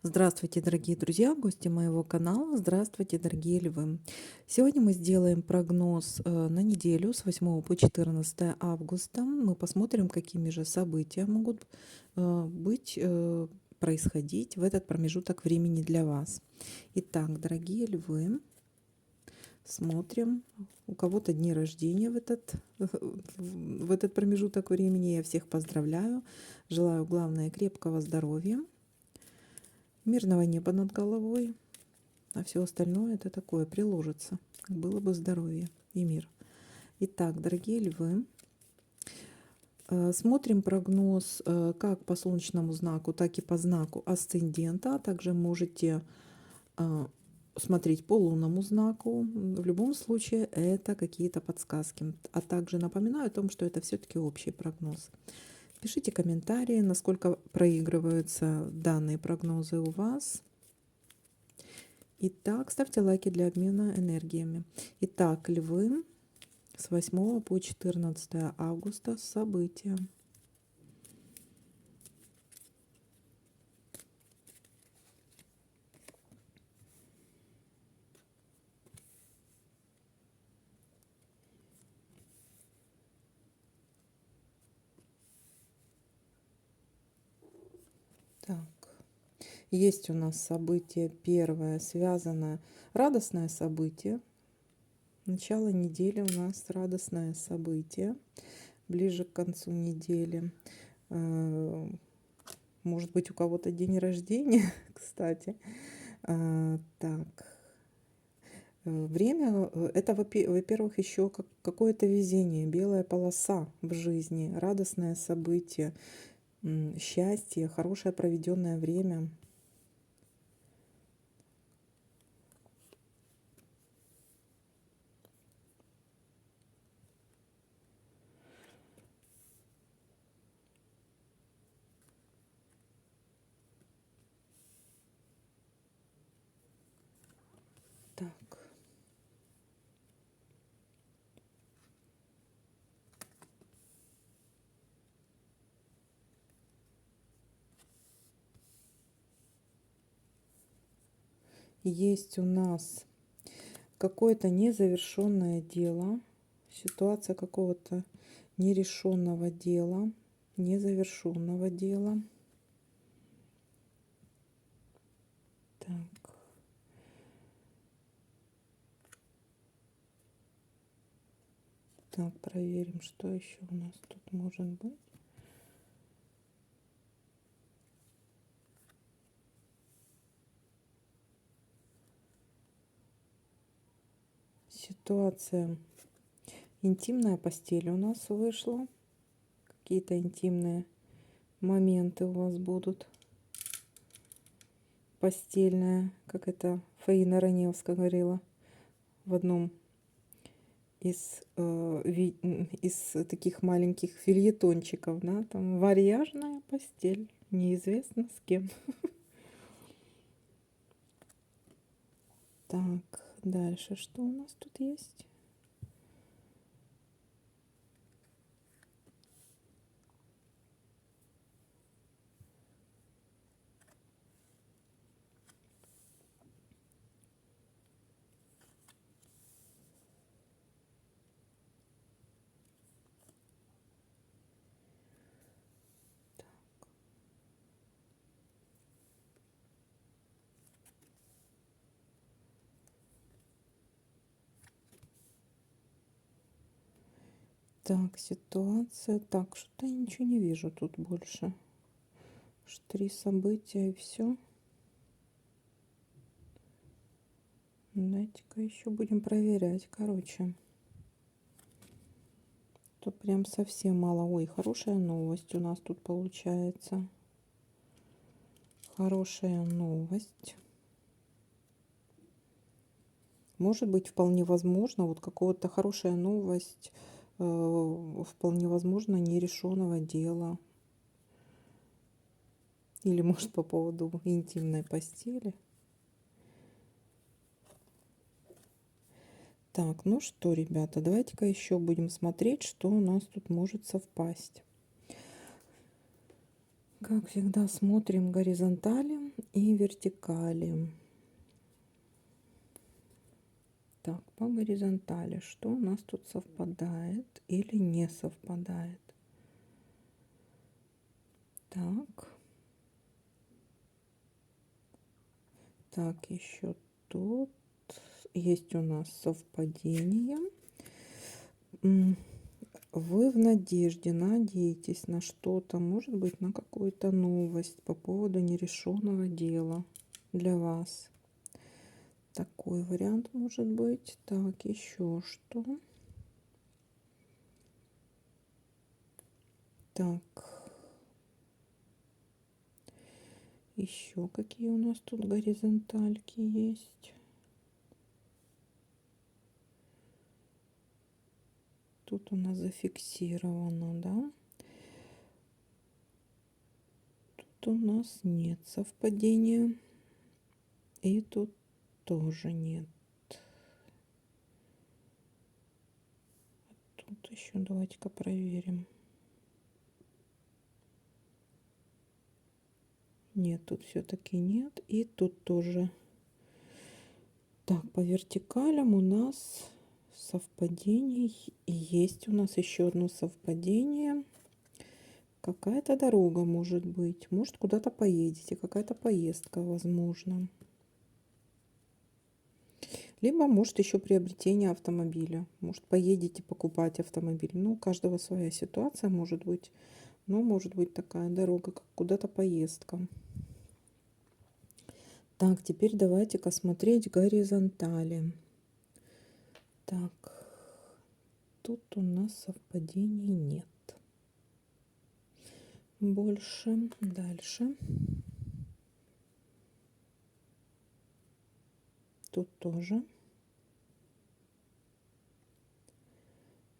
Здравствуйте, дорогие друзья, гости моего канала. Здравствуйте, дорогие львы. Сегодня мы сделаем прогноз на неделю с 8 по 14 августа. Мы посмотрим, какими же события могут быть, происходить в этот промежуток времени для вас. Итак, дорогие львы, смотрим. У кого-то дни рождения в этот промежуток времени. Я всех поздравляю. Желаю, главное, крепкого здоровья, мирного неба над головой, а все остальное это такое приложится. Было бы здоровье и мир. Итак, дорогие львы, смотрим прогноз как по солнечному знаку, так и по знаку асцендента. Также можете смотреть по лунному знаку. В любом случае это какие-то подсказки. А также напоминаю о том, что это все-таки общий прогноз. Пишите комментарии, насколько проигрываются данные прогнозы у вас. Итак, ставьте лайки для обмена энергиями. Итак, львы, с 8 по 14 августа события. Так, есть у нас событие первое, связанное, радостное событие. Начало недели у нас радостное событие. Ближе к концу недели. Может быть, у кого-то день рождения, кстати. Так. Время это, во-первых, еще какое-то везение, белая полоса в жизни, радостное событие, счастье, хорошее проведенное время. Так. Есть у нас какое-то незавершенное дело, ситуация какого-то нерешенного дела, незавершенного дела. Так. Так, проверим, что еще у нас тут может быть. Ситуация. Интимная постель у нас вышла. Какие-то интимные моменты у вас будут. Постельная, как это Фаина Раневская говорила в одном из таких маленьких фельетончиков, да, там варьяжная постель, неизвестно с кем. Так, дальше что у нас тут есть? Так, ситуация. Так, что-то я ничего не вижу тут больше. 3 события и все. Дайте-ка еще будем проверять. Короче, то прям совсем мало. Ой, хорошая новость у нас тут получается. Хорошая новость. Может быть, вполне возможно, вот какого-то хорошая новость, вполне возможно, нерешенного дела. Или, может, по поводу интимной постели. Так, ну что, ребята, давайте-ка еще будем смотреть, что у нас тут может совпасть. Как всегда, смотрим горизонтали. и вертикали. Так, по горизонтали, что у нас тут совпадает или не совпадает? Так. Так, еще тут есть у нас совпадение. Вы в надежде, надеетесь на что-то, может быть, на какую-то новость по поводу нерешенного дела для вас. Такой вариант может быть. Так, еще что? Так, еще какие у нас тут горизонтальки есть? Тут у нас зафиксировано, да? Тут у нас нет совпадения. И тут тоже нет. Тут еще давайте-ка проверим. Нет, тут все-таки нет. И тут тоже. Так, по вертикалям у нас совпадений. И есть у нас еще одно совпадение. Какая-то дорога может быть. Может, куда-то поедете. Какая-то поездка, возможно. Либо, может, еще приобретение автомобиля. Может, поедете покупать автомобиль. Ну, у каждого своя ситуация может быть. Но может быть такая дорога, как куда-то поездка. Так, теперь давайте-ка смотреть горизонтали. Так, тут у нас совпадений нет. Больше. Дальше. Тут тоже.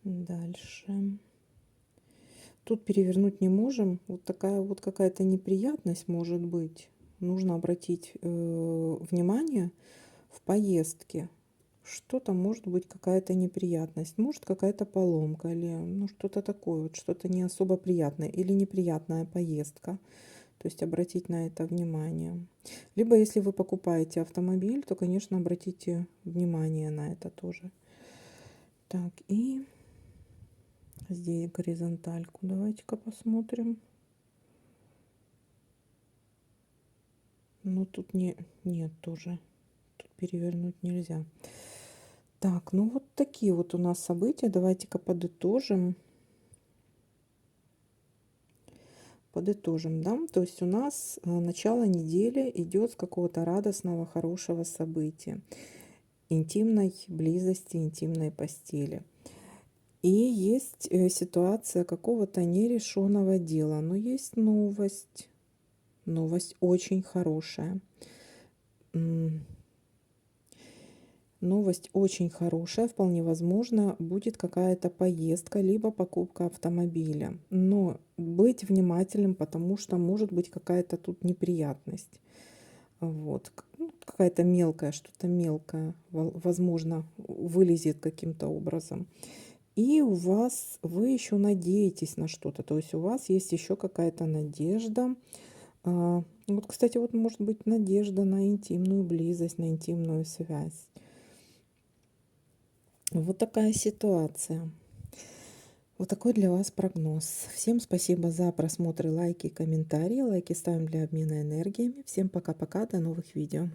Дальше. Тут перевернуть не можем. Вот такая вот какая-то неприятность может быть. Нужно обратить внимание в поездке. Что-то может быть, какая-то неприятность, может какая-то поломка или ну что-то такое, вот что-то не особо приятное или неприятная поездка. То есть обратить на это внимание. Либо если вы покупаете автомобиль, то, конечно, обратите внимание на это тоже. Так, и здесь горизонтальку давайте-ка посмотрим. Ну тут нет тоже. Тут перевернуть нельзя. Так, ну вот такие вот у нас события. Давайте-ка подытожим. Подытожим, да? То есть у нас начало недели идет с какого-то радостного, хорошего события. Интимной близости, интимной постели. И есть ситуация какого-то нерешенного дела. Но есть новость. Новость очень хорошая. Новость очень хорошая, вполне возможно, будет какая-то поездка, либо покупка автомобиля. Но быть внимательным, потому что может быть какая-то тут неприятность. Вот. Ну, какая-то мелкая, что-то мелкое, возможно, вылезет каким-то образом. И у вас, вы еще надеетесь на что-то, то есть у вас есть еще какая-то надежда. Вот, кстати, вот может быть надежда на интимную близость, на интимную связь. Вот такая ситуация. Вот такой для вас прогноз. Всем спасибо за просмотры, лайки, комментарии. Лайки ставим для обмена энергиями. Всем пока-пока, до новых видео.